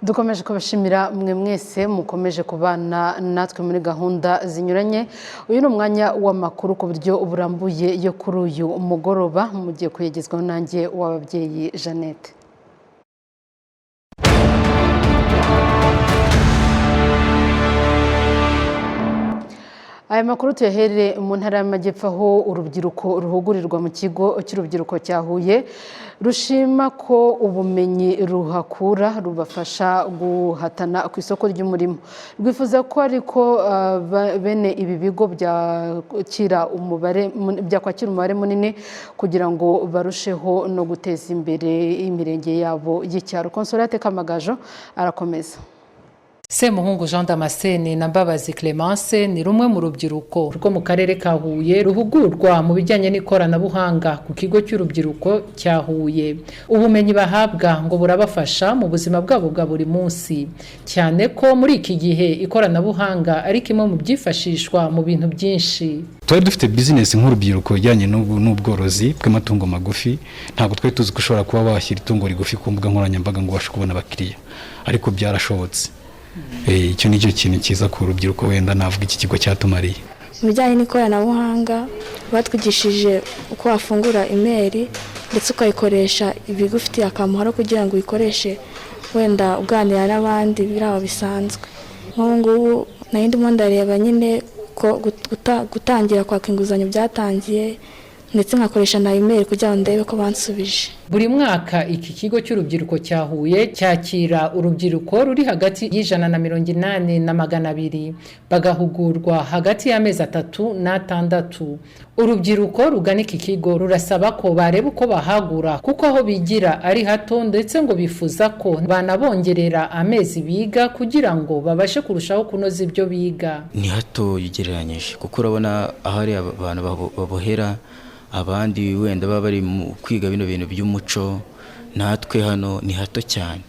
dukomeje kubashimira mwe mwese mukomeje kubana natwe muri gahunda zinyuranye. Uyu ni umwanya w'amakuru ku buryo burambuye yo kuri uyu mugoroba mugiye kuyegezwaho nanjye w'ababyeyi Jeannette. Aya makuru tuyahere mu ntara y'Amajyepfo aho urubyiruko ruhugurirwa mu kigo cy'urubyiruko cya Huye rushima ko ubumenyi ruhakura rubafasha guhatana ku isoko ry'umurimo. Rwifuza ko ariko bene ibi bigo byakira umubare munini kugira ngo barusheho no guteza imbere imirenge yabo y'icyaro. Consolate Kamagajo arakomeza. Semuhungu Jean Damascene na Mbabazi Clemence ni rumwe mu rubyiruko rwo mu karere ka Huye ruhugurwa mu bijyanye n'ikoranabuhanga ku kigo cy'urubyiruko cya Huye. Ubumenyi bahabwa ngo burabafasha mu buzima bwabo bwa buri munsi, cyane ko muri iki gihe ikoranabuhanga ari kimwe mu byifashishwa mu bintu byinshi. Twari dufite business nk'urubyiruko ijyanye n'ubworozi bw'amatungo magufi, ntabwo twari tuzi ko ushobora kuba washyira itungo rigufi ku mbuga nkoranyambaga ngo ubashe kubona abakiriya, ariko byarashobotse. Icyo nicyo kintu cyiza ku rubyiruko wenda navuga iki kigo cyatumariye. Mu bijyanye n'ikoranabuhanga batwigishije uko wafungura email ndetse ukayikoresha ibigufitiye akamaro kugira ngo uyikoreshe wenda uganira n'abandi biraba bisanzwe. Nk'ubu ngubu ndimo ndareba nyine ko gutangira kwaka inguzanyo byatangiye ndetse nkakoresha na email kugira ngo ndebe ko bansubije. Buri mwaka iki kigo cy'urubyiruko cya Huye cyakira urubyiruko ruri hagati y'180 na 200 bagahugurwa hagati y'amezi 3 na 6. Urubyiruko rugana iki kigo rurasaba ko bareba uko bahagura kuko aho bigira ari hato, ndetse ngo bifuza ko banabongerera amezi biga kugira ngo babashe kurushaho kunoza ibyo biga. Ni hato yigereranyije kuko urabona ahari abantu babohera abandi wenda baba bari mu kwiga bino bintu by'umuco, natwe hano ni hato cyane.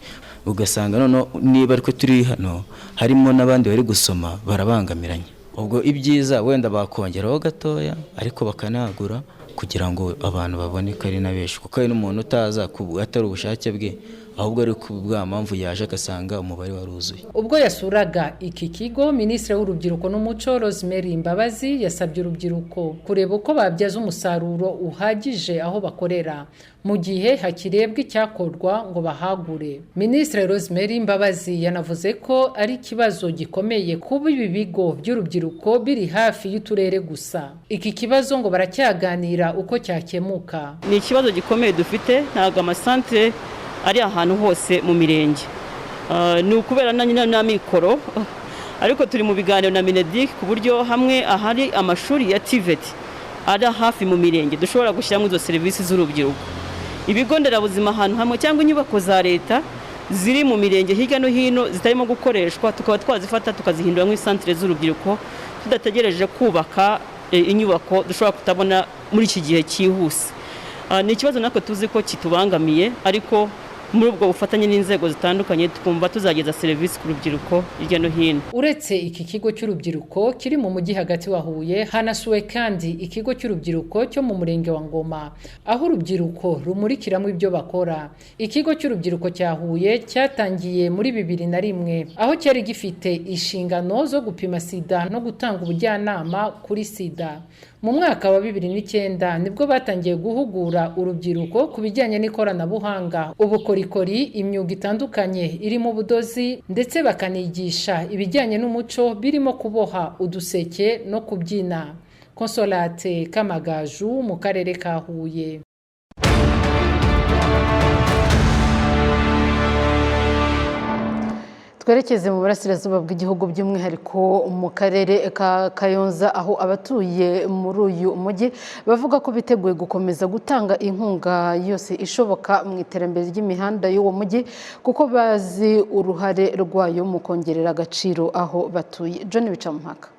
Ugasanga none niba ariko turi hano harimo n'abandi bari gusoma barabangamiranye. Ubwo ibyiza wenda bakongeraho gatoya ariko bakanagura kugira ngo abantu babone ko ari nabeshi, kuko ari n'umuntu utaza atari ubushake bwe, ahubwo ari kubwa mpamvu yaje agasanga umubare waruzuye. Ubwo yasuraga iki kigo, Minisitiri w'Urubyiruko n'Umuco Rosemary Mbabazi yasabye urubyiruko kureba uko babyaza umusaruro uhagije aho bakorera mu gihe hakirebwa icyakorwa ngo bahagure. Minisitiri Rosemary Mbabazi yanavuze ko ari ikibazo gikomeye kuba ibi bigo by'urubyiruko biri hafi y'uturere gusa. Iki kibazo ngo baracyaganira uko cyakemuka. Ni ikibazo gikomeye dufite, ntago amasantere ari ahantu hose mu mirenge. Ni ukubera na mikoro, ariko turi mu biganiro na Mineduc ku buryo hamwe ahari amashuri ya TVET ari hafi mu mirenge dushobora gushyiramo izo serivisi z'urubyiruko. Ibigo nderabuzima ahantu hamwe cyangwa inyubako za leta ziri mu mirenge hirya no hino zitarimo gukoreshwa tukaba twazifata tukazihindura mu santere z'urubyiruko, tudategereje kubaka inyubako dushobora kutabona muri iki gihe cyihuse. Ni ikibazo natwe tuzi ko kitubangamiye, ariko muri ubwo bufatanye n'inzego zitandukanye tukumva tuzageza serivisi ku rubyiruko hirya no hino. Uretse iki kigo cy'urubyiruko kiri mu mujyi hagati wa Huye, hanasuwe kandi ikigo cy'urubyiruko cyo mu murenge wa Ngoma, aho urubyiruko rumurikiramo ibyo bakora. Ikigo cy'urubyiruko cya Huye cyatangiye muri 2001, aho cyari gifite inshingano zo gupima sida no gutanga ubujyanama kuri sida. Mu mwaka wa 2009 nibwo batangiye guhugura urubyiruko ku bijyanye n'ikoranabuhanga, ubukorikori, imyuga itandukanye irimo ubudozi, ndetse bakanigisha ibijyanye n'umuco birimo kuboha uduseke no kubyina. Consolate Kamagaju mu karere ka Huye. Twerekeze mu burasirazuba bw'igihugu by'umwihariko mu karere ka Kayonza, aho abatuye muri uyu mujyi bavuga ko biteguye gukomeza gutanga inkunga yose ishoboka mu iterambere ry'imihanda y'uwo mujyi kuko bazi uruhare rwayo mu kongerera agaciro aho batuye. John Bicamumpaka.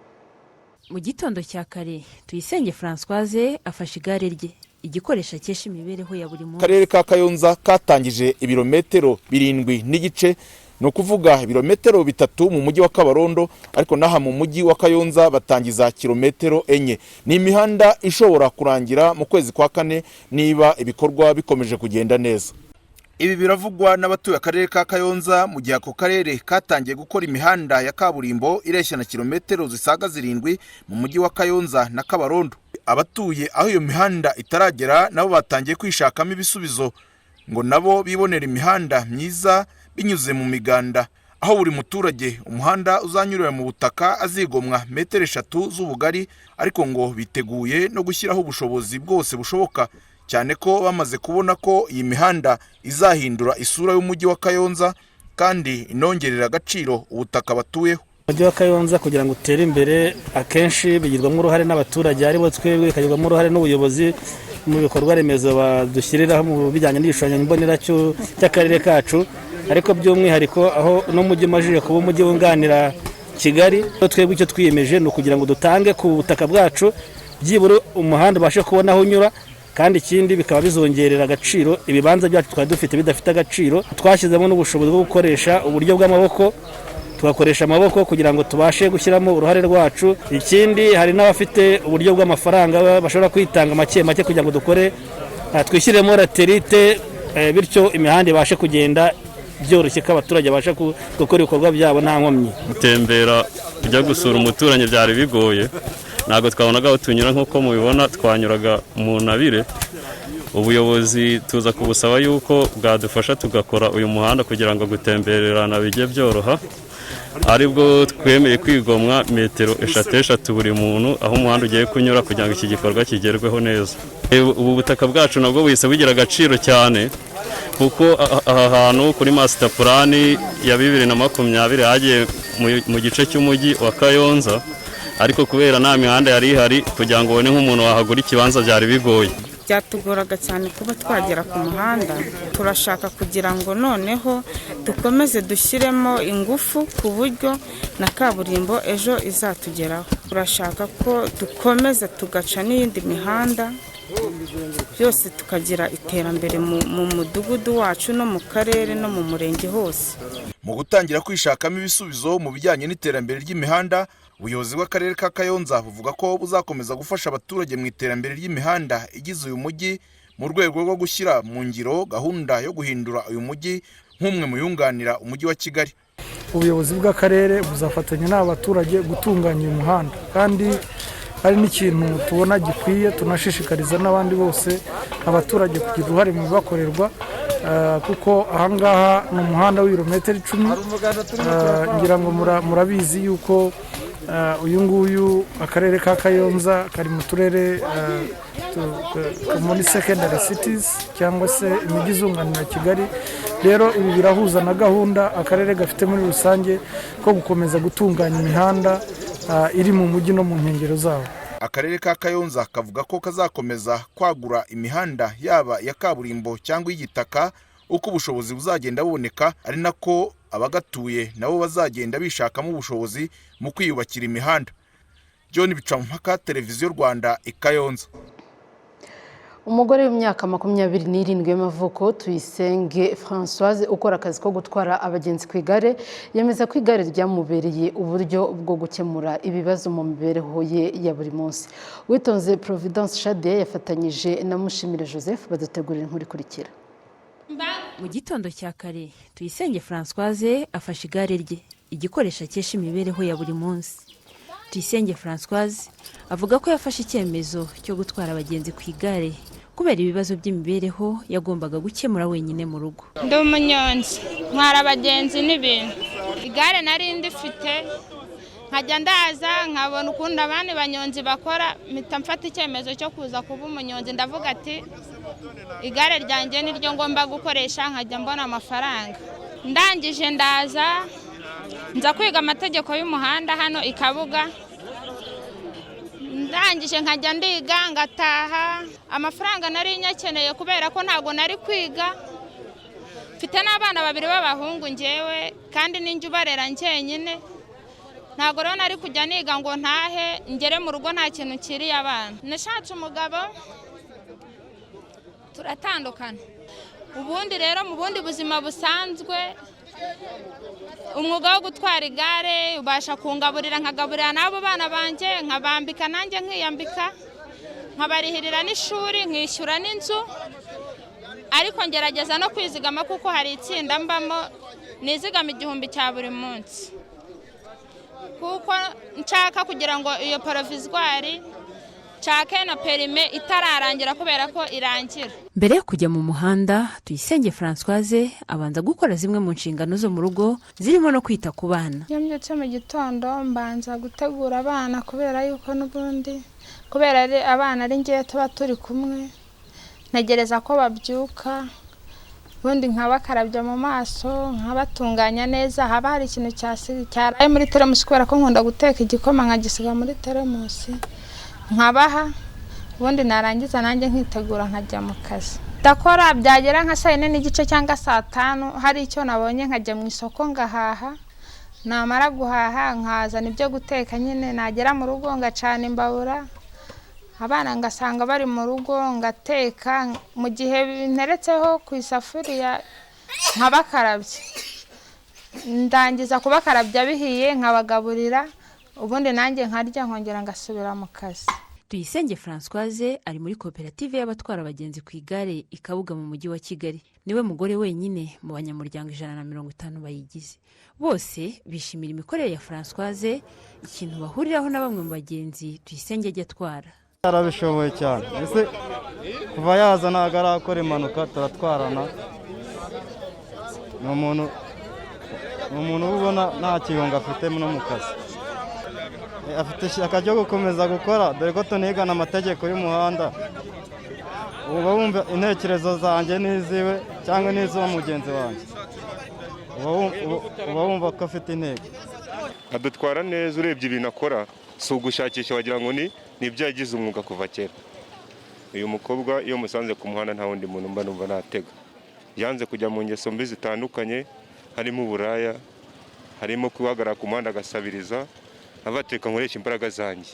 Mu gitondo cya kare Tuyisenge Françoise afashe igare rye, igikoresho cyesha imibereho ya buri munsi. Karere ka Kayonza katangije ibirometero 7 n'igice, no kuvuga ibirometero 3 mu mujyi wa Kabarondo, ariko naha mu mujyi wa Kayonza batangiza kilometero 4. Ni imihanda ishobora kurangira mu kwezi kwa 4 niba ibikorwa bikomeje kugenda neza. Ibi biravugwa n'abatuye akarere ka Kayonza mu gihe ako karere katangiye gukora imihanda ya kaburimbo ireshya na kilometero zisaga 7 mu mujyi wa Kayonza na Kabarondo. Abatuye aho iyo mihanda itaragera nabo batangiye kwishakamo ibisubizo ngo nabo bibonera imihanda myiza binyuze mu miganda, aho buri muturage umuhanda uzanyurira mu butaka azigomwa metero 3 z'ubugari, ariko ngo biteguye no gushyiraho ubushobozi bwose bushoboka, cyane ko bamaze kubona ko iyi mihanda izahindura isura y'umujyi wa Kayonza kandi inongerera agaciro ubutaka batuyeho. Umujyi wa Kayonza kugira ngo utere imbere akenshi bigirwamo uruhare n'abaturage, aribo twebwe, bikagirwamo uruhare n'ubuyobozi mu bikorwa remezo badushyiriraho mu bijyanye n'igishushanyo mbonera cy'akarere kacu, ariko by'umwihariko aho n'umujyi umajije kuba umujyi wunganira Kigali. Twebwe icyo twiyemeje ni ukugira ngo dutange ku butaka bwacu byibura umuhanda ubashe kubona aho unyura, kandi ikindi bikaba bizongerera agaciro ibibanza byacu twari dufite bidafite agaciro. Twashyizemo n'ubushobozi bwo gukoresha uburyo bw'amaboko, tugakoresha amaboko kugira ngo tubashe gushyiramo uruhare rwacu. Ikindi hari n'abafite uburyo bw'amafaranga bashobora kwitanga make make kugira ngo dukore twishyiremo laterite, bityo imihanda ibashe kugenda byoroshye ko abaturage basha gukora ibikorwa byabo nta nkomyi. Gutembera kujya gusura umuturanyi byari bigoye, ntabwo twabonaga aho tunyura nk'uko mubibona, twanyuraga mu ntabire. Ubuyobozi tuza kubusaba yuko bwadufasha tugakora uyu muhanda kugira ngo gutembererana bijye byoroha, aribwo twemeye kwigomwa metero 3 buri muntu aho umuhanda ugiye kunyura kugira ngo iki gikorwa kigerweho neza. Ubu butaka bwacu nabwo buhise bugira agaciro cyane, kuko aha hantu kuri master plan ya 2020 hagiye mu gice cy'umujyi wa Kayonza, ariko kubera nta mihanda yari ihari kugira ngo ubone nk'umuntu wahagura ikibanza byari bigoye. Byatugoraga cyane kuba twagera ku muhanda. Turashaka kugira ngo noneho dukomeze dushyiremo ingufu ku buryo na kaburimbo ejo izatugeraho. Turashaka ko dukomeza tugaca n'iyindi mihanda byose tukagira iterambere mu mudugudu wacu no mu karere no mu murenge hose. Mu gutangira kwishakamo ibisubizo mu bijyanye n'iterambere ry'imihanda, ubuyobozi bw'akarere ka Kayonza buvuga ko buzakomeza gufasha abaturage mu iterambere ry'imihanda igize uyu mujyi mu rwego rwo gushyira mu ngiro gahunda yo guhindura uyu mujyi nk'umwe mu yunganira umujyi wa Kigali. Ubuyobozi bw'akarere buzafatanya n'abaturage gutunganya uyu muhanda, kandi hari n'ikintu tubona gikwiye, tunashishikariza n'abandi bose abaturage kugira uruhare mu bibakorerwa, kuko ahangaha ni umuhanda w'ibirometero 10. ngira ngo murabizi yuko uyu nguyu akarere ka Kayonza kari mu turere muri secondary cities cyangwa se imijyi izunganira Kigali. Rero ibi birahuza na gahunda akarere gafite muri rusange ko gukomeza gutunganya imihanda iri mu mujyi no mu nkengero zawo. Akarere ka Kayonza kavuga ko kazakomeza kwagura imihanda yaba ya kaburimbo cyangwa y'igitaka uko ubushobozi buzagenda buboneka, ari nako abagatuye nabo bazagenda bishakamo ubushobozi mu kwiyubakira imihanda. John Bicampaka, Televiziyo Rwanda, Kayonza. Umugore w'imyaka 27 y'amavuko Tuyisenge Françoise ukora akazi ko gutwara abagenzi ku igare yemeza ko igare ryamubereye uburyo bwo gukemura ibibazo mu mibereho ye ya buri munsi. Witonze Providence Shade yafatanyije na Mushimire Joseph badutegurira inkuru ikurikira. Mu gitondo cya kare Tuyisenge Françoise afashe igare rye, igikoresho akesha imibereho ya buri munsi. Tuyisenge Françoise avuga ko yafashe icyemezo cyo gutwara abagenzi ku igare kubera ibibazo by'imibereho yagombaga gukemura wenyine mu rugo. Ndi umunyonzi, ntwara abagenzi n'ibintu. Igare nari ndifite nkajya ndaza nkabona ukunda abandi banyonzi bakora, mpita mfata icyemezo cyo kuza kuba umunyonzi. Ndavuga ati igare ryanjye niryo ngomba gukoresha nkajya mbona amafaranga. Ndangije ndaza nza kwiga amategeko y'umuhanda hano i Kabuga. Ndangije nkajya ndiga ngataha, amafaranga nari nyakeneye kubera ko ntago nari kwiga. Mfite n'abana 2 b'abahungu ngewe kandi ninjye ubarera nkenyine. Ntago rero nari kujya niga ngo ntahe ngere mu rugo nta kintu kiri abana. Nashatse umugabo turatandukana. Ubundi rero mu bundi buzima busanzwe umwuga wo gutwara igare ubasha kungaburira, nkagaburira n'abo bana banjye, nkabambika nanjye nkiyambika, nkabarihirira n'ishuri, nkishyura n'inzu. ariko ngerageza no kwizigama kuko hari itsinda mbamo nizigama 1,000 cya buri munsi kuko nshaka kugira ngo iyo provisoire nshake na perime itararangira kubera ko irangira. Mbere yo kujya mu muhanda Tuyisenge Françoise abanza gukora zimwe mu nshingano zo mu rugo zirimo no kwita ku bana. Yambyutse mu gitondo mbanza gutegura abana kubera yuko n'ubundi kubera abana ari ngiye tuba turi kumwe ntegereza ko babyuka ubundi nkabakarabya mu maso nkabatunganya neza haba hari ikintu cyaraye muri teremusi kubera ko nkunda guteka igikoma nkagisiga muri teremusi nkabaha ubundi narangiza nanjye nkitegura nkajya mu kazi. Ndakora byagera nka 4:30 cyangwa 5 hari icyo nabonye nkajya mu isoko ngahaha namara guhaha nkazana ibyo guteka nyine nagera mu rugo ngacana imbabura abana ngasanga bari mu rugo ngateka mu gihe nteretseho ku isafuriya nkabakarabye ndangiza kubakarabya bihiye nkabagaburira ubundi nanjye nkarya nkongera ngasubira mu kazi. Tuyisenge Françoise ari muri koperative y'abatwara abagenzi ku igare ikabuga mu mujyi wa Kigali. Niwe mugore wenyine mu banyamuryango 150 bayigize. Bose bishimira imikorere ya Françoise, ikintu bahuriraho na bamwe mu bagenzi Tuyisenge ajya atwara. Arabishoboye cyane. Ese kuva yaza ntago arakora impanuka turatwarana. Ni umuntu ubona nta kiyonga afite no mu kazi. Afite ishyaka ryo gukomeza gukora dore ko tunigana amategeko y'umuhanda. Uba wumva intekerezo zanjye n'iziwe cyangwa n'iz'uwo mugenzi wanjye. Uba wumva ko afite intego. Adutwara neza urebye ibintu akora si ugushakisha wagira ngo ni ibyo yagize umwuga kuva kera. Uyu mukobwa iyo musanze ku muhanda nta wundi muntu mba numva natega. Yanze kujya mu ngeso mbi zitandukanye harimo uburaya, harimo kuhagarara ku muhanda agasabiriza abateka nkoresha imbaraga zanjye.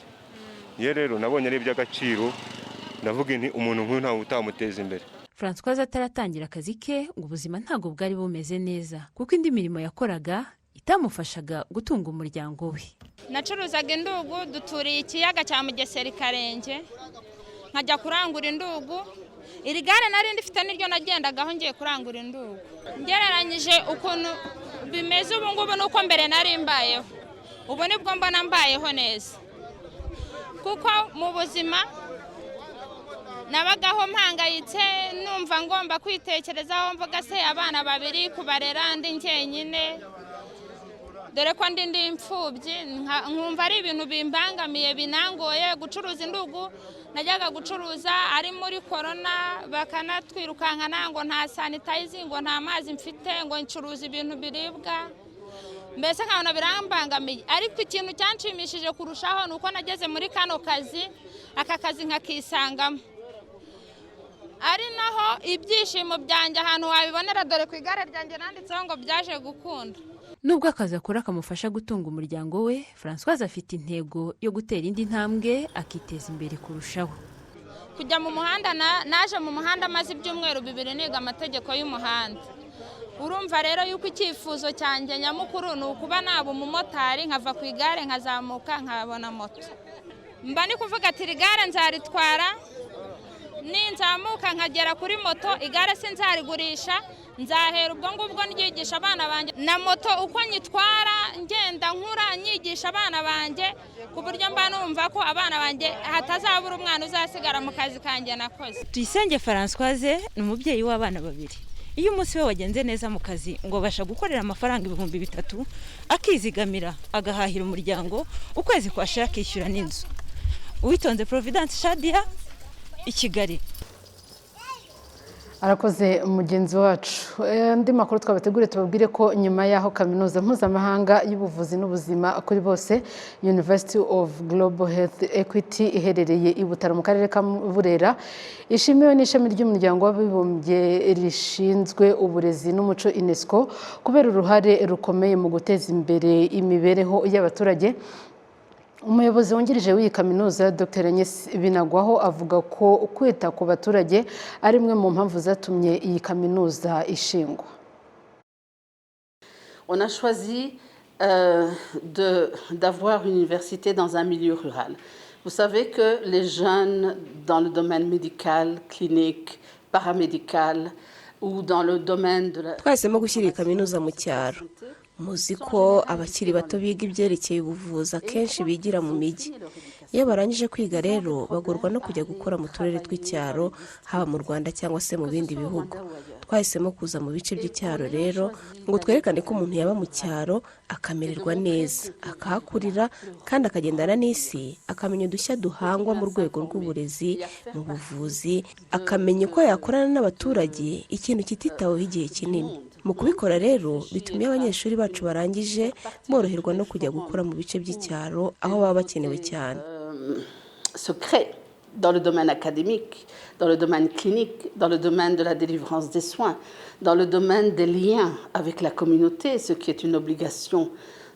Ye rero nabonye ari iby'agaciro navuga nti umuntu nk'uyu ntawe utamuteza imbere. Françoise ataratangira akazi ke ngo ubuzima ntago bwari bumeze neza kuko indi mirimo yakoraga itamufashaga gutunga umuryango we. Nacuruzaga indugu duturiye ikiyaga cya Mugesera Karenge nkajya kurangura indugu. Iri gare nari ndifite niryo nagendagaho ngiye kurangura indugu. Ngereranyije ukuntu bimeze ubu ngubu nuko mbere nari mbayeho. Ubu nibwo mbona mbayeho neza kuko mu buzima nabagaho mpangayitse numva ngomba kwitekerezaho mvuga se abana babiri kubarera ndi njyenyine dore ko ndi imfubyi nkumva ari ibintu bimbangamiye binangoye. Gucuruza indugu najyaga gucuruza ari muri corona bakanatwirukankana ngo nta sanitizer ngo nta mazi mfite ngo ncuruza ibintu biribwa mbese nkabona birambangamiye. Ariko ikintu cyanshimishije kurushaho nuko nageze muri kano kazi aka kazi nkakisangamo ari naho ibyishimo byanjye ahantu wabibonera dore ku igare ryanjye nanditseho ngo byaje gukunda. Nubwo akazi akora kamufasha gutunga umuryango we, Françoise afite intego yo gutera indi ntambwe akiteza imbere kurushaho. Kujya mu muhanda naje mu muhanda maze ibyumweru 2 niga amategeko y'umuhanda. Urumva rero yuko icyifuzo cyanjye nyamukuru ni ukuba naba umumotari nkava ku igare nkazamuka nkabona moto. Mba ni kuvuga ati igare nzaritwara ninzamuka nkagera kuri moto igare sinzarigurisha nzahera ubwo ngubwo nyigisha abana banjye na moto uko nyitwara ngenda nkura nyigisha abana banjye ku buryo mba numva ko abana banjye hatazabura umwana uzasigara mu kazi kanjye nakoze. Tuyisenge Françoise ni umubyeyi w'abana 2. Iyo umunsi we wagenze neza mu kazi ngo abasha gukorera amafaranga 3,000 akizigamira agahahira umuryango ukwezi kwashira akishyura n'inzu. Uwitonze Providence Shadia i Kigali. Arakoze mugenzi wacu. Andi makuru twabateguriye tubabwire ko nyuma yaho kaminuza mpuzamahanga y'ubuvuzi n'ubuzima kuri bose University of Global Health Equity iherereye i Butaro mu karere ka Burera ishimiwe n'ishami ry'umuryango w'abibumbye rishinzwe uburezi n'umuco UNESCO kubera uruhare rukomeye mu guteza imbere imibereho y'abaturage. Umuyobozi wungirije w'iyi kaminuza Dr. Agnes Binagwaho avuga ko kwita ku baturage ari imwe mu mpamvu zatumye iyi kaminuza ishingwa. On a choisi d'avoir une université dans un milieu rural. Vous savez que les jeunes dans le domaine médical, clinique, paramédicale ou dans le domaine de la... Twahisemo gushyira kaminuza mu cyaro. Muzi ko abakiri bato biga ibyerekeye ubuvuzi akenshi bigira mu mijyi. Iyo barangije kwiga rero bagorwa no kujya gukora mu turere tw'icyaro haba mu Rwanda cyangwa se mu bindi bihugu. Twahisemo kuza mu bice by'icyaro rero ngo twerekane ko umuntu yaba mu cyaro akamererwa neza, akahakurira kandi akagendana n'isi, akamenya udushya duhangwa mu rwego rw'uburezi, mu buvuzi, akamenya uko yakorana n'abaturage, ikintu kititaweho igihe kinini. Mu kubikora rero bitumye abanyeshuri bacu barangije boroherwa no kujya gukora mu bice by'icyaro aho baba bakenewe cyane. Secret dans le domaine académique, dans le domaine clinique, dans le domaine de la délivrance des soins, dans le domaine des liens avec la communauté, ce qui est une obligation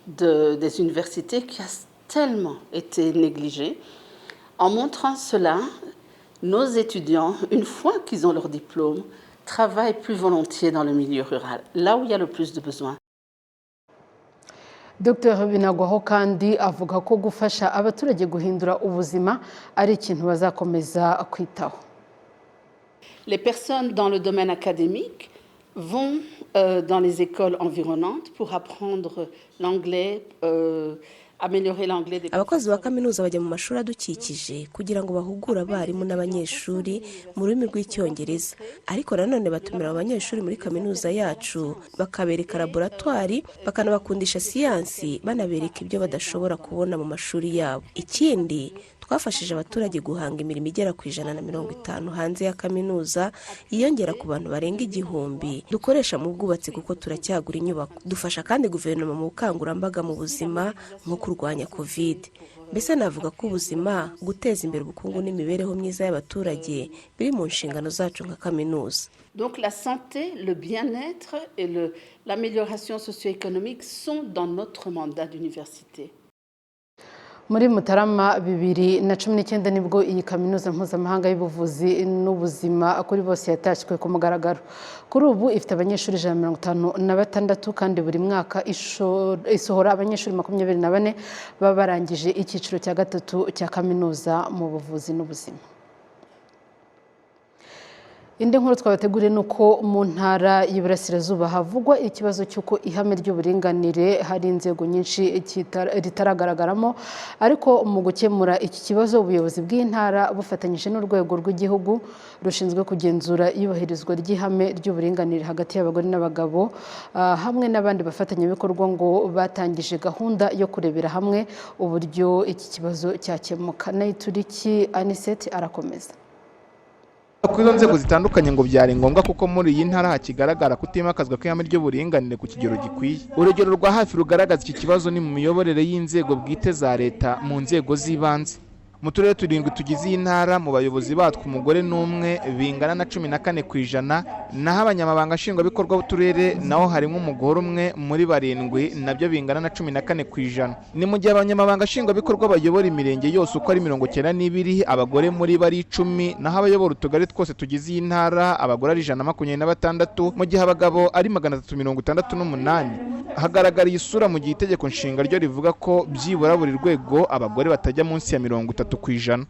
des universités qui a tellement été négligée. En montrant cela, nos étudiants, une fois qu'ils ont leur diplôme, travaillent plus volontiers dans le milieu rural, là où il y a le plus de besoins. Dr Binagwaho kandi avuga ko gufasha abaturage guhindura ubuzima ari ikintu bazakomeza kwitaho. Les personnes dans le domaine académique vont dans les écoles environnantes pour apprendre l'anglais, améliorer l'anglais des... Abakozi ba kaminuza bajya mu mashuri adukikije kugira ngo bahugure abarimu n'abanyeshuri mu rurimi rw'icyongereza, ariko nanone batumira abanyeshuri muri kaminuza yacu bakabereka laboratwari, bakanabakundisha siyansi, banabereka ibyo badashobora kubona mu mashuri yabo. Ikindi twafashije abaturage guhanga imirimo igera ku 150 hanze ya kaminuza, yiyongera ku bantu barenga 1000 dukoresha mu bwubatsi kuko turacyagura inyubako. Dufasha kandi guverinoma mu bukangurambaga mu buzima nko kurwanya covid. Mbese navuga ko ubuzima, guteza imbere ubukungu n'imibereho myiza y'abaturage biri mu nshingano zacu nka kaminuza. Donc la santé, le bien-être et l'amélioration socio-économique sont dans notre mandat d'université. Muri Mutarama 2019 nibwo iyi kaminuza mpuzamahanga y'ubuvuzi n'ubuzima kuri bose yatashywe ku mugaragaro. Kuri ubu ifite abanyeshuri 156 kandi buri mwaka isohora abanyeshuri 24 baba barangije icyiciro cya gatatu cya kaminuza mu buvuzi n'ubuzima. Indi nkuru twabateguriye nuko mu ntara y'Iburasirazuba havugwa ikibazo cy'uko ihame ry'uburinganire hari inzego nyinshi ritaragaragaramo, ariko mu gukemura iki kibazo ubuyobozi bw'intara bufatanyije n'urwego rw'igihugu rushinzwe kugenzura iyubahirizwa ry'ihame ry'uburinganire hagati y'abagore n'abagabo hamwe n'abandi bafatanyabikorwa ngo batangije gahunda yo kurebera hamwe uburyo iki kibazo cyakemuka. Nayituriki Anisette arakomeza. Ku izo nzego zitandukanye ngo byari ngombwa kuko muri iyi ntara hakigaragara kutimakazwa kw'ihame ry'uburinganire ku kigero gikwiye. Urugero rwa hafi rugaragaza iki kibazo ni mu miyoborere y'inzego bwite za leta mu nzego z'ibanze. Mu turere 7 tugize iyi ntara mu bayobozi batwe umugore n'umwe bingana na 14%, naho abanyamabanga nshingwabikorwa b'uturere naho harimo umugore umwe muri 7 nabyo bingana na 14%. Ni mu gihe abanyamabanga nshingwabikorwa bayobora imirenge yose uko ari 92, abagore muri bari 10, naho abayobora utugari twose tugize iyi ntara abagore ari 126, mu gihe abagabo ari 368. Hagaragara isura mu gihe itegeko nshinga ryo rivuga ko byibura buri rwego abagore batajya munsi ya 30%.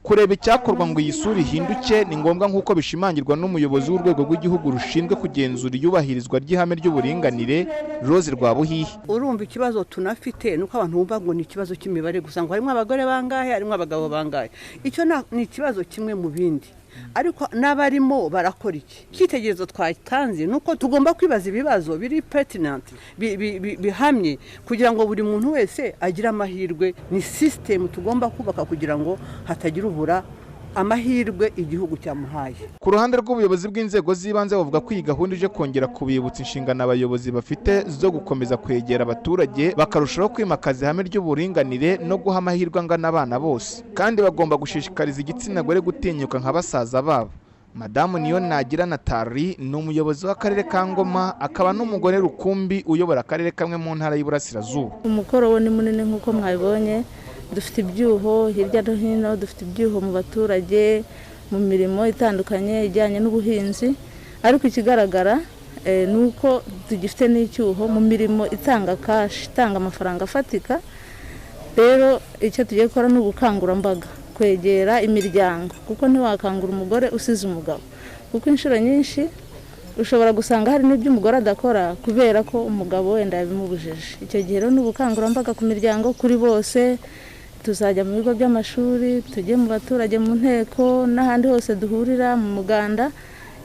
Kureba icyakorwa ngo iyi sura ihinduke ni ngombwa nk'uko bishimangirwa n'umuyobozi w'urwego rw'igihugu rushinzwe kugenzura iyubahirizwa ry'ihame ry'uburinganire, Rose Rwabuhihi. Urumva ikibazo tunafite nuko abantu bumva ngo ni ikibazo cy'imibare gusa ngo harimo abagore bangahe harimo abagabo bangahe. Icyo ni ikibazo kimwe mu bindi. Ariko n'abarimo barakora iki? Kitegerezo twatanze nuko tugomba kwibaza ibibazo biri pertinent bihamye kugira ngo buri muntu wese agire amahirwe. Ni system tugomba kubaka kugira ngo hatagira ubura amahirwe igihugu cyamuhaye. Ku ruhande rw'ubuyobozi bw'inzego z'ibanze bavuga ko iyi gahunda ije kongera kubibutsa inshingano abayobozi bafite zo gukomeza kwegera abaturage bakarushaho kwimakaza ihame ry'uburinganire no guha amahirwe angana abana bose, kandi bagomba gushishikariza igitsina gore gutinyuka nka basaza babo. Madamu Niyonagira Natali ni umuyobozi w'akarere ka Ngoma, akaba n'umugore rukumbi uyobora akarere kamwe mu ntara y'Iburasirazuba. Umukoro wo ni munini nk'uko mwabibonye, dufite ibyuho hirya no hino, dufite ibyuho mu baturage mu mirimo itandukanye ijyanye n'ubuhinzi, ariko ikigaragara nuko tugifite n'icyuho mu mirimo itanga cash, itanga amafaranga afatika. Rero icyo tugiye gukora ni ubukangurambaga, kwegera imiryango, kuko ntiwakangura umugore usize umugabo. kuko inshuro nyinshi ushobora gusanga hari n'ibyo umugore adakora kubera ko umugabo wenda yabimubujije. Icyo gihe rero n'ubukangurambaga ku miryango kuri bose, tuzajya mu bigo by'amashuri, tujye mu baturage mu nteko n'ahandi hose duhurira mu muganda.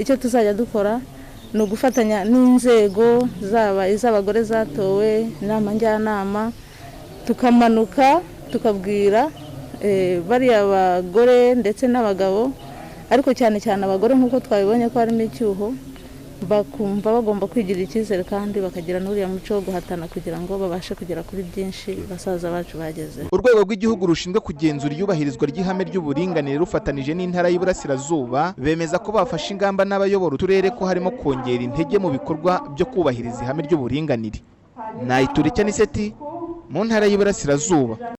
Icyo tuzajya dukora ni ugufatanya n'inzego zaba iz'abagore zatowe, inama njyanama, tukamanuka tukabwira bariya bagore ndetse n'abagabo, ariko cyane cyane abagore nk'uko twabibonye ko harimo icyuho, bakumva bagomba kwigirira icyizere kandi bakagira n'uriya muco wo guhatana kugira ngo babashe kugera kuri byinshi basaza bacu bageze. Urwego rw'igihugu rushinzwe kugenzura iyubahirizwa ry'ihame ry'uburinganire rufatanije n'intara y'Iburasirazuba bemeza ko bafashe ingamba n'abayobora uturere ko harimo kongera intege mu bikorwa byo kubahiriza ihame ry'uburinganire. Nayiturike Niseti mu ntara y'Iburasirazuba.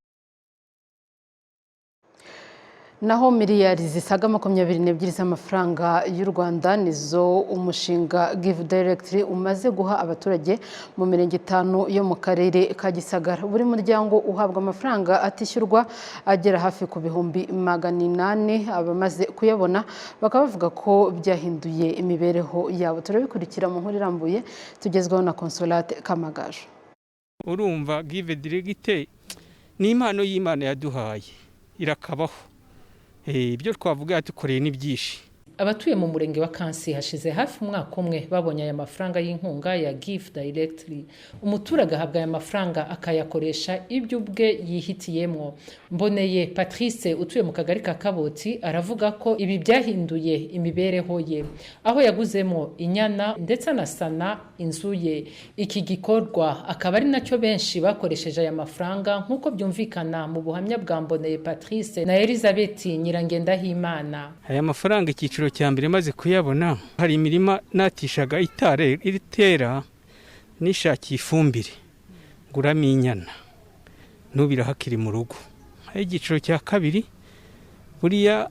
Naho miliyari zisaga 22 z'amafaranga y'u Rwanda nizo umushinga Give Directly umaze guha abaturage mu mirenge 5 yo mu karere ka Gisagara. Buri muryango uhabwa amafaranga atishyurwa agera hafi ku bihumbi 800. Abamaze kuyabona bakaba bavuga ko byahinduye imibereho yabo. Turabikurikira mu nkuru irambuye tugezweho na Consolate Kamagaju. Urumva Give Directly ni impano y'Imana yaduhaye irakabaho. Ibyo twavuga tukoreye n'ibyishi. Abatuye mu murenge wa Kansi hashize hafi umwaka umwe babonye aya mafaranga y'inkunga ya Give Directly. Umuturage ahabwa aya mafaranga akayakoresha ibyo ubwe yihitiyemo. Mboneye Patrice utuye mu kagari ka Kaboti aravuga ko ibi byahinduye imibereho ye, aho yaguzemo inyana ndetse anasana inzu ye. Iki gikorwa akaba ari nacyo benshi bakoresheje aya mafaranga nk'uko byumvikana mu buhamya bwa Mboneye Patrice na Elizabeth Nyirangendahimana. Aya mafaranga icyiciro cya mbere maze kuyabona, hari imirima natishaga itera nishakiye ifumbire nguramo inyana nubira hakiri mu rugo. Hari igiciro cya kabiri buriya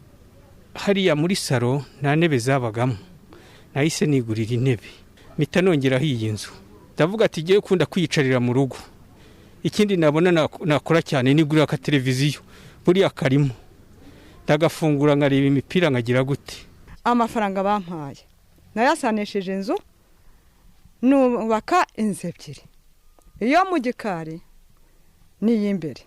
hariya muri saro nta ntebe zabagamo, nahise nigurira intebe mpita nongeraho iyi nzu. Ndavuga ati giye kunda kwiyicarira mu rugo. Ikindi nabona nakora cyane nigurira ka televiziyo buriya karimo, ndagafungura nkareba imipira nkagira gute. Amafaranga bampaye nayasanisheje inzu, nubaka inzu ebyiri, iyo mu gikari n'iy'imbere.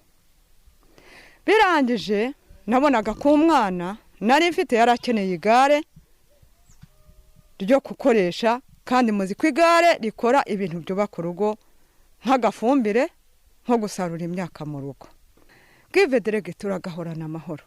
Birangije nabonaga ko umwana nari mfite yarakeneye igare ryo gukoresha, kandi muzi ko igare rikora ibintu byubaka urugo nk'agafumbire, nko gusarura imyaka mu rugo. Give Directly turagahorana amahoro.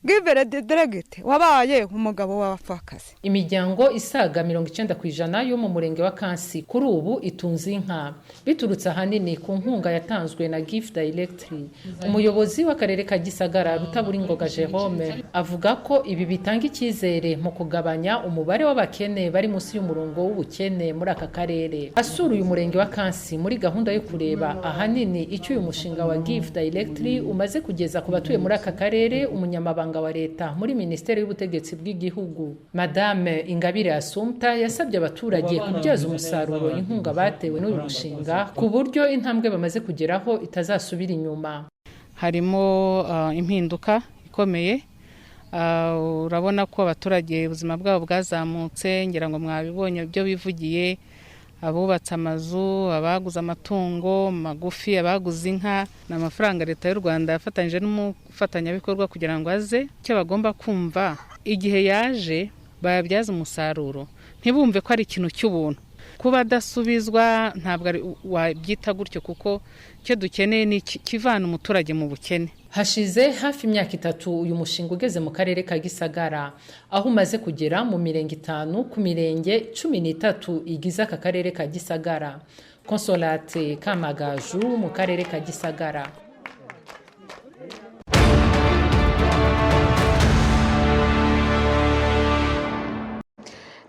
Give Directly wabaye umugabo w'abapfakazi. Imiryango isaga 90% yo mu murenge wa Kansi kuri ubu itunze inka, biturutse ahanini ku nkunga yatanzwe na Give Directly. Umuyobozi w'akarere ka Gisagara Rutaburingoga Jerome avuga ko ibi bitanga icyizere mu kugabanya umubare w'abakene bari munsi y'umurongo w'ubukene muri aka karere. Asura uyu murenge wa Kansi muri gahunda yo kureba ahanini icyo uyu mushinga wa Give Directly umaze kugeza ku batuye muri aka karere. Umunyamabanga wa leta muri Minisiteri y'Ubutegetsi bw'Igihugu Madame Ingabire Assumpta yasabye abaturage kubyaza umusaruro inkunga batewe n'uyu mushinga ku buryo intambwe bamaze kugeraho itazasubira inyuma. Harimo impinduka ikomeye. Urabona ko abaturage ubuzima bwabo bwazamutse, ngira ngo mwabibonye ibyo bivugiye, abubatse amazu, abaguze amatungo magufi, abaguze inka. N'amafaranga leta y'u Rwanda yafatanyije n'umufatanyabikorwa kugira ngo aze. Icyo bagomba kumva igihe yaje bayabyaza umusaruro, ntibumve ko ari ikintu cy'ubuntu. Kuba adasubizwa ntabwo wabyita gutyo, kuko icyo dukeneye ni kivana umuturage mu bukene. Hashize hafi imyaka 3 uyu mushinga ugeze mu karere ka Gisagara, aho umaze kugera mu mirenge 5 ku mirenge 13 igize aka karere ka Gisagara. Consolate Kamagaju mu karere ka Gisagara.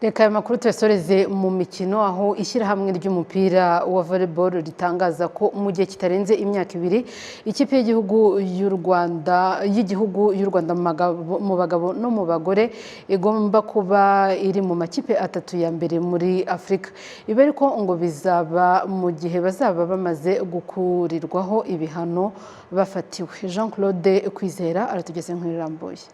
Reka amakuru tuyasoreze mu mikino, aho ishyirahamwe ry'umupira wa volleyball ritangaza ko mu gihe kitarenze imyaka 2 ikipe y'igihugu y'u Rwanda mu bagabo no mu bagore igomba kuba iri mu makipe 3 ya mbere muri Afurika. Ibi ariko ngo bizaba mu gihe bazaba bamaze gukurirwaho ibihano bafatiwe. Jean Claude Kwizera aratugeze nk'irambuye.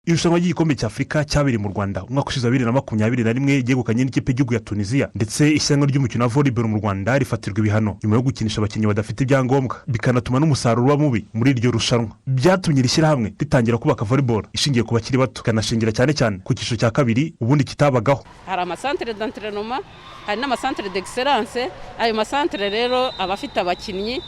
irushanwa ry'igikombe cya Afurika cyabereye mu Rwanda umwaka ushize 2021 ryegukanye n'ikipe y'igihugu ya Tunisia ndetse ishyanga ry'umukino wa volleyball mu Rwanda rifatirwa ibihano nyuma yo gukinisha abakinnyi badafite ibyangombwa bikanatuma n'umusaruro uba mubi muri iryo rushanwa. Byatumye rishyirahamwe ritangira kubaka volleyball ishingiye ku bakiri bato kanashingira cyane ku cyiciro cya kabiri ubundi kitabagaho. Hari amasantere d'entraînement, hari n'amasantere d'excellence. Ayo masantere rero abafite abakinnyi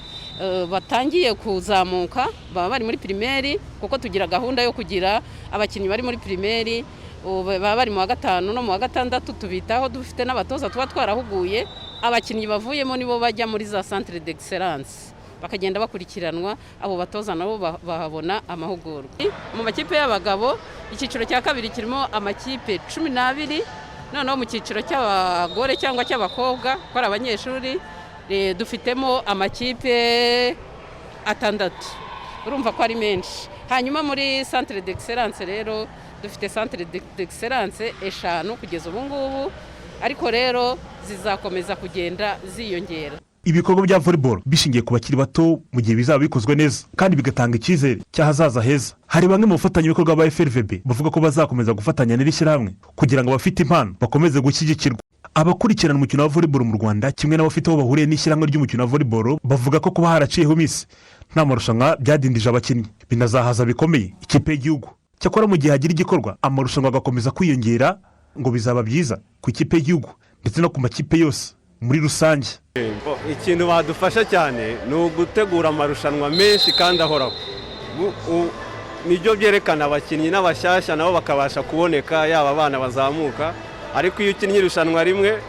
batangiye kuzamuka baba bari muri primaire kuko tugira gahunda yo kugira abakinnyi bari muri primaire baba bari mu wa gatanu no mu wa gatandatu tubitaho dufite n'abatoza tuba twarahuguye abakinnyi bavuyemo nibo bajya muri za centre d'excellence bakagenda bakurikiranwa abo batoza nabo bahabona amahugurwa. Mu makipe y'abagabo icyiciro cya kabiri kirimo amakipe 12 noneho mu cyiciro cy'abagore cyangwa cy'abakobwa ko ari abanyeshuri dufitemo amakipe 6 urumva ko ari menshi. Hanyuma muri centre d'excellence rero dufite centre d'excellence 5 kugeza ubu ngubu ariko rero zizakomeza kugenda ziyongera. Ibikorwa bya volleyball bishingiye ku bakiri bato mu gihe bizaba bikozwe neza kandi bigatanga icyizere cy'ahazaza heza. Hari bamwe mu bafatanyabikorwa ba FRVB bavuga ko bazakomeza gufatanya n'ishyirahamwe kugira ngo abafite impano bakomeze gushyigikirwa. Abakurikirana umukino wa volleyball mu Rwanda kimwe n'abafite aho bahuriye n'ishyirahamwe ry'umukino wa volleyball bavuga ko kuba haraciyeho iminsi nta marushanwa byadindije abakinnyi binazahaza bikomeye ikipe y'igihugu. Cyakora mu gihe hagira igikorwa amarushanwa agakomeza kwiyongera ngo bizaba byiza ku ikipe y'igihugu ndetse no ku makipe yose muri rusange. Ikintu badufasha cyane ni ugutegura amarushanwa menshi kandi ahoraho. Nibyo byerekana abakinnyi n'abashyashya nabo bakabasha kuboneka yaba abana bazamuka. Ariko iyo ukinnye irushanwa rimwe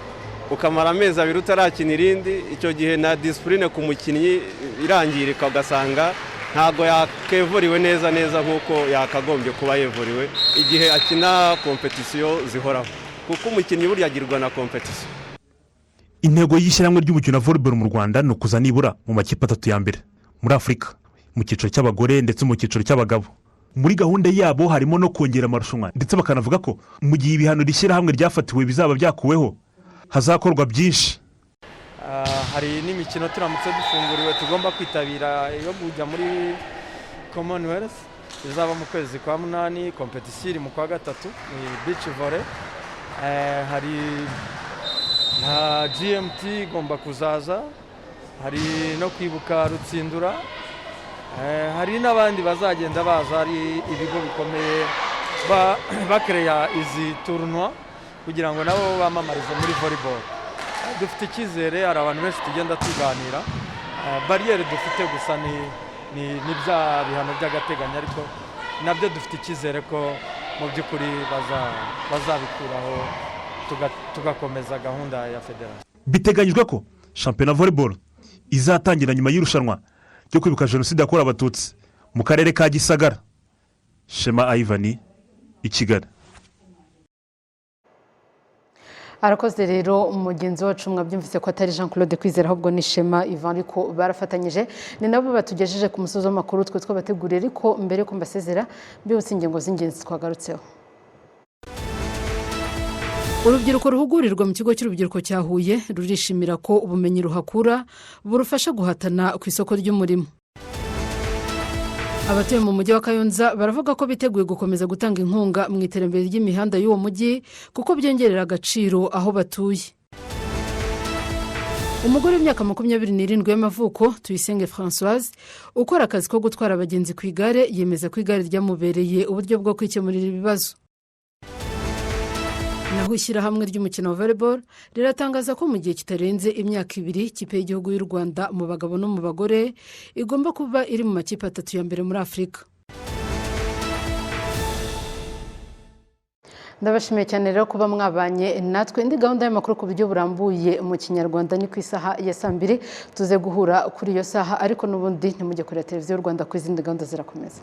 ukamara amezi 2 utarakina irindi icyo gihe na discipline ku mukinnyi irangirika ugasanga ntago yakevuriwe neza nk'uko yakagombye kuba yevuriwe igihe akina competition zihoraho kuko umukinnyi burya agirwa na competition. Intego y'ishyirahamwe ry'umukino wa volleyball mu Rwanda ni ukuza nibura mu makipe 3 ya mbere muri Afurika mu cyiciro cy'abagore ndetse mu cyiciro cy'abagabo. Muri gahunda yabo harimo no kongera amarushanwa ndetse bakanavuga ko mu gihe ibihano rishyirahamwe ryafatiwe bizaba byakuweho hazakorwa byinshi. Hari n'imikino turamutse dufunguriwe tugomba kwitabira yo kujya muri Commonwealth izaba mu kwezi kwa 8 competition mu kwa 3 ni beach volley. Hari na GMT igomba kuzaza, hari no kwibuka Rutsindura, hari n'abandi bazagenda baza, ari ibigo bikomeye bakereya izi tournoi kugira ngo nabo bamamarize muri volleyball. Dufite icyizere, hari abantu benshi tugenda tuganira, barriere dufite gusa ni bya bihano by'agateganyo ariko nabyo dufite icyizere ko mu by'ukuri bazabikuraho tugakomeza gahunda ya federation. Biteganyijwe ko shampiyona volleyball izatangira nyuma y'irushanwa ryo kwibuka jenoside yakorewe abatutsi mu karere ka Gisagara. Shema Ivani, i Kigali. Arakoze rero umugenzi wacu mwabyumvise ko atari Jean Claude Kwizera ahubwo ni Shema Ivan ariko barafatanyije ni nabo batugejeje ku musozo w'amakuru twe twabateguriye ariko mbere ko mbasezera byose ingingo z'ingenzi twagarutseho. Urubyiruko ruhugurirwa mu kigo cy'urubyiruko cya Huye rurishimira ko ubumenyi ruhakura burufasha guhatana ku isoko ry'umurimo. Abatuye mu mujyi wa Kayonza baravuga ko biteguye gukomeza gutanga inkunga mu iterambere ry'imihanda y'uwo mujyi kuko byongerera agaciro aho batuye. Umugore w'imyaka 27 y'amavuko Tuyisenge Françoise ukora akazi ko gutwara abagenzi ku igare yemeza ko igare ryamubereye uburyo bwo kwikemurira ibibazo. Naho ishyirahamwe ry'umukino wa volleyball riratangaza ko mu gihe kitarenze imyaka 2 ikipe y'igihugu y'u Rwanda mu bagabo no mu bagore igomba kuba iri mu makipe 3 ya mbere muri Afurika. Ndabashimiye cyane rero kuba mwabanye natwe. Indi gahunda y'amakuru ku buryo burambuye mu Kinyarwanda ni ku isaha ya 2 tuze guhura kuri iyo saha ariko n'ubundi ntimujye kuri televiziyo y'u Rwanda ku izindi gahunda zirakomeza.